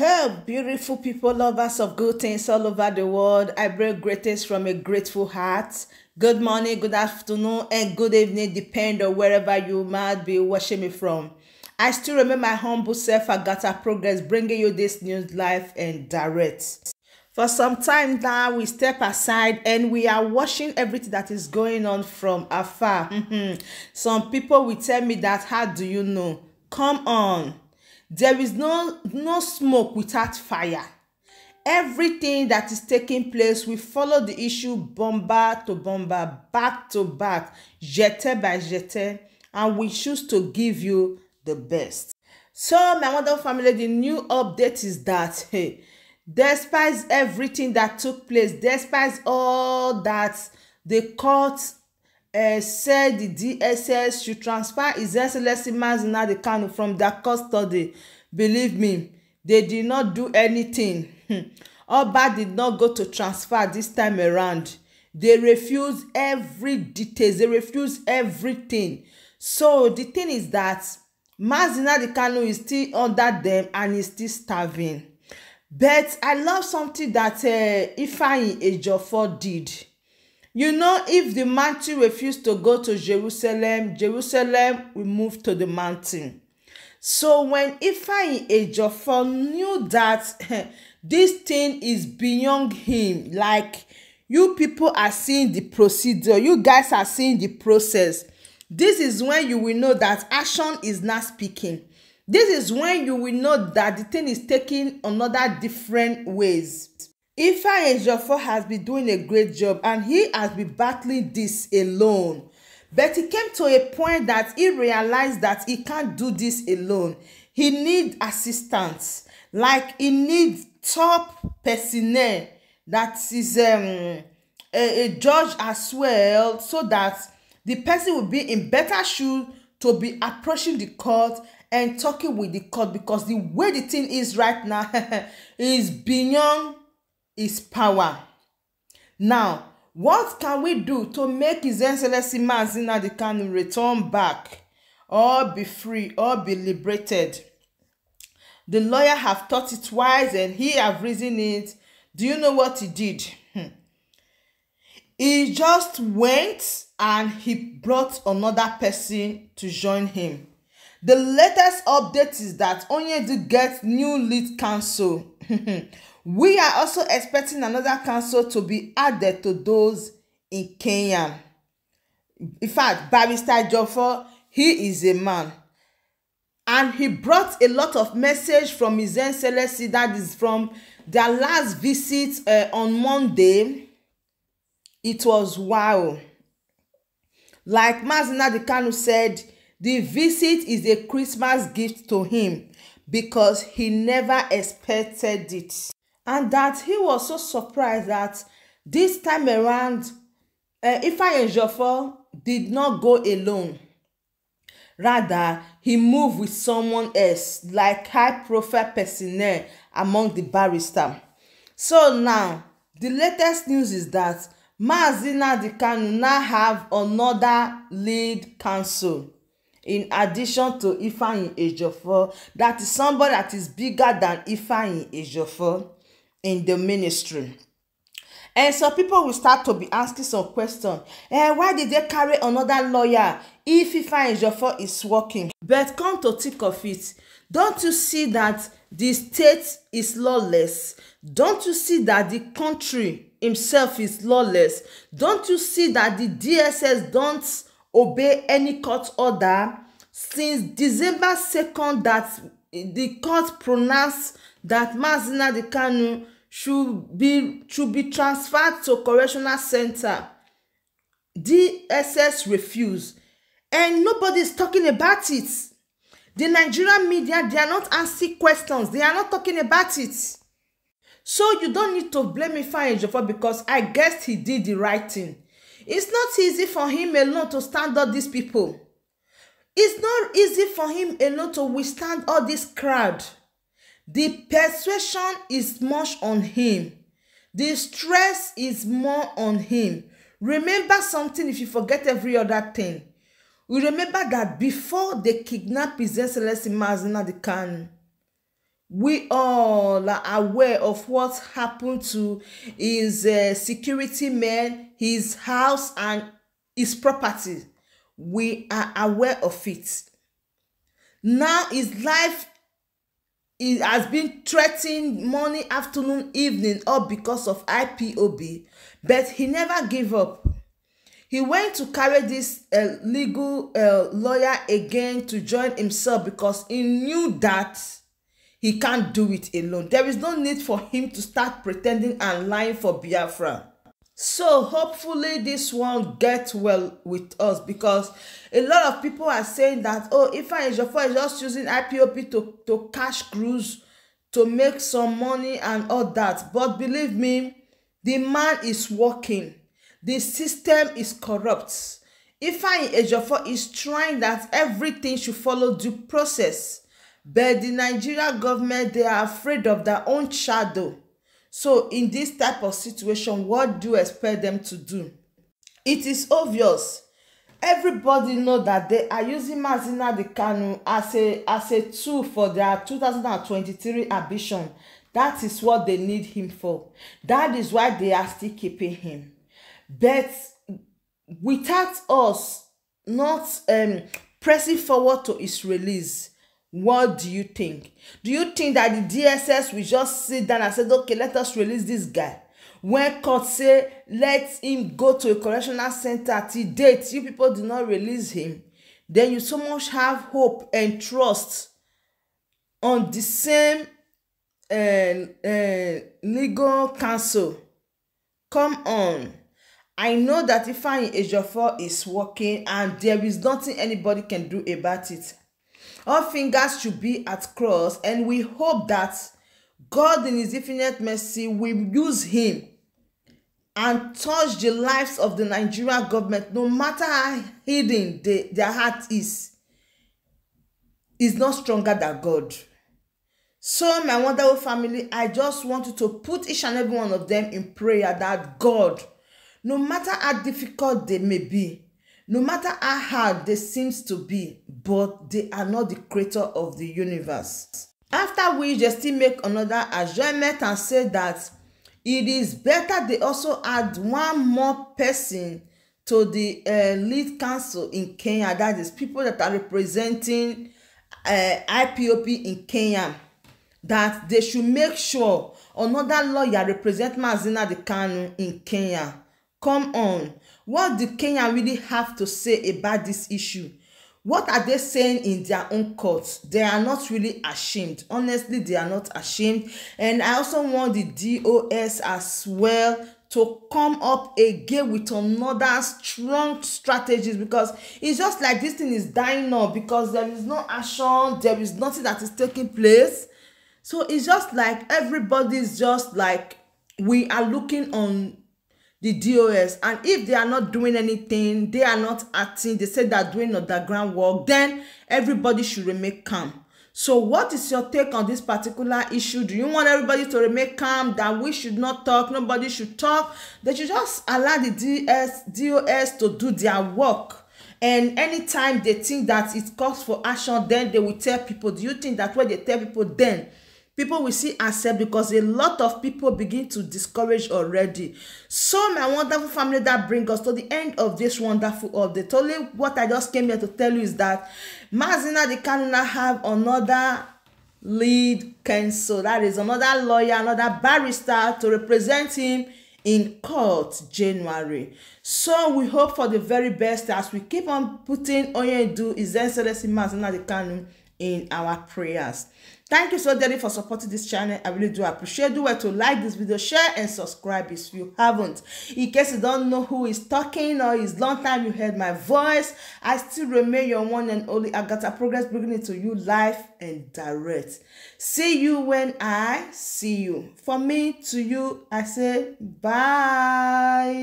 Hello, beautiful people, lovers of good things all over the world. I bring greetings from a grateful heart. Good morning, good afternoon, and good evening, depending on wherever you might be watching me from. I still remember my humble self, AGATHA Progress, bringing you this news live and direct. For some time now, we step aside and we are watching everything that is going on from afar. Some people will tell me that, how do you know? Come on. There is no smoke without fire. Everything that is taking place, we follow the issue bomber to bomber, back to back, jeté by jeté, and we choose to give you the best. So, my wonderful family, the new update is that, hey, despite everything that took place, despite all that the court said the DSS should transfer His Excellency Nnamdi Kanu from their custody. Believe me, they did not do anything. Oba did not go to transfer this time around. They refused every detail. They refused everything. So the thing is that Nnamdi Kanu is still under them and is still starving. But I love something that Ifeanyi Ejiofor did. You know, if the mountain refused to go to Jerusalem, Jerusalem will move to the mountain. So when Ifeanyi Ejiofor knew that this thing is beyond him, like you people are seeing the procedure, you guys are seeing the process, this is when you will know that action is not speaking. This is when you will know that the thing is taking another different ways. Ifeanyi Ejiofor has been doing a great job and he has been battling this alone. But he came to a point that he realized that he can't do this alone. He needs assistance. Like he needs top personnel that is a judge as well, so that the person will be in better shoes to be approaching the court and talking with the court, because the way the thing is right now is beyond his power. Now, what can we do to make His Excellency Nnamdi Kanu return back or be free or be liberated? The lawyer have thought it twice and he have reasoned it. Do you know what he did? He just went and he brought another person to join him. The latest update is that Nnamdi gets new lead counsel. We are also expecting another counsel to be added to those in Kenya. In fact, Barrister Ejiofor, he is a man. And he brought a lot of message from His Excellency, that is from their last visit on Monday. It was wow. Like Nnamdi Kanu said, the visit is a Christmas gift to him because he never expected it. And that he was so surprised that this time around, Ifeanyi Ejiofor did not go alone. Rather, he moved with someone else, like high-profile personnel among the barrister. So now, the latest news is that Nnamdi Kanu now have another lead counsel. In addition to Ifeanyi Ejiofor, that is somebody that is bigger than Ifeanyi Ejiofor in the ministry. And so people will start to be asking some questions. Why did they carry another lawyer if Ifeanyi Ejiofor is working? But come to think of it, don't you see that the state is lawless? Don't you see that the country himself is lawless? Don't you see that the DSS don't obey any court order? Since December 2nd, that the court pronounced that Nnamdi Kanu should be transferred to correctional center, DSS refused, and nobody is talking about it. The Nigerian media, they are not asking questions. They are not talking about it. So you don't need to blame Ifeanyi Ejiofor, because I guess he did the right thing. It's not easy for him alone to stand up these people. It's not easy for him alone to withstand all this crowd. The persuasion is much on him. The stress is more on him. Remember something, if you forget every other thing. We remember that before they kidnapped His Excellency Nnamdi Kanu, We all are aware of what happened to his security men, his house, and his property. We are aware of it. Now his life has been threatened morning, afternoon, evening, all because of IPOB, but he never gave up. He went to carry this legal lawyer again to join himself because he knew that he can't do it alone. There is no need for him to start pretending and lying for Biafra. So hopefully this one gets well with us, because a lot of people are saying that, oh, Ifeanyi Ejiofor is just using IPOB to cash cruise, to make some money and all that. But believe me, the man is working. The system is corrupt. Ifeanyi Ejiofor is trying that everything should follow due process. But the Nigeria government, they are afraid of their own shadow. So in this type of situation, what do you expect them to do? It is obvious. Everybody know that they are using Nnamdi Kanu as a tool for their 2023 ambition. That is what they need him for. That is why they are still keeping him. But without us not pressing forward to his release, what do you think? Do you think that the DSS will just sit down and say, okay, let us release this guy? When court say, let him go to a correctional center till date, you people do not release him, then you so much have hope and trust on the same legal counsel. Come on. I know that Ifeanyi Ejiofor is working and there is nothing anybody can do about it. All fingers should be at cross, and we hope that God in his infinite mercy will use him and touch the lives of the Nigerian government, no matter how hidden their heart is not stronger than God. So my wonderful family, I just want you to put each and every one of them in prayer that God, no matter how difficult they may be, no matter how hard they seem to be, but they are not the creator of the universe. After which they still make another adjournment and say that it is better they also add one more person to the lead council in Kenya. That is people that are representing IPOB in Kenya. That they should make sure another lawyer represent Nnamdi Kanu in Kenya. Come on. What do Kenya really have to say about this issue? What are they saying in their own courts? They are not really ashamed. Honestly, they are not ashamed. And I also want the DOS as well to come up again with another strong strategies, because it's just like this thing is dying now because there is no action, there is nothing that is taking place. So it's just like everybody's just like, we are looking on the DOS, and if they are not doing anything, they are not acting, they say they are doing underground work, then everybody should remain calm. So what is your take on this particular issue? Do you want everybody to remain calm, that we should not talk, nobody should talk? They should just allow the DOS to do their work, and anytime they think that it calls for action, then they will tell people. Do you think that when they tell people, then people will see accept? Because a lot of people begin to discourage already. So my wonderful family, that brings us to the end of this wonderful update. Only what I just came here to tell you is that Nnamdi Kanu have another lead counsel, that is another lawyer, another barrister to represent him in court January. So we hope for the very best as we keep on putting Onyedu, His Excellency Nnamdi Kanu, in our prayers. Thank you so dearly for supporting this channel. I really do appreciate. Do well to like this video, share and subscribe if you haven't. In case you don't know who is talking or it's long time you heard my voice, I still remain your one and only Agatha Progress, bringing it to you live and direct. See you when I see you. For me, to you, I say bye.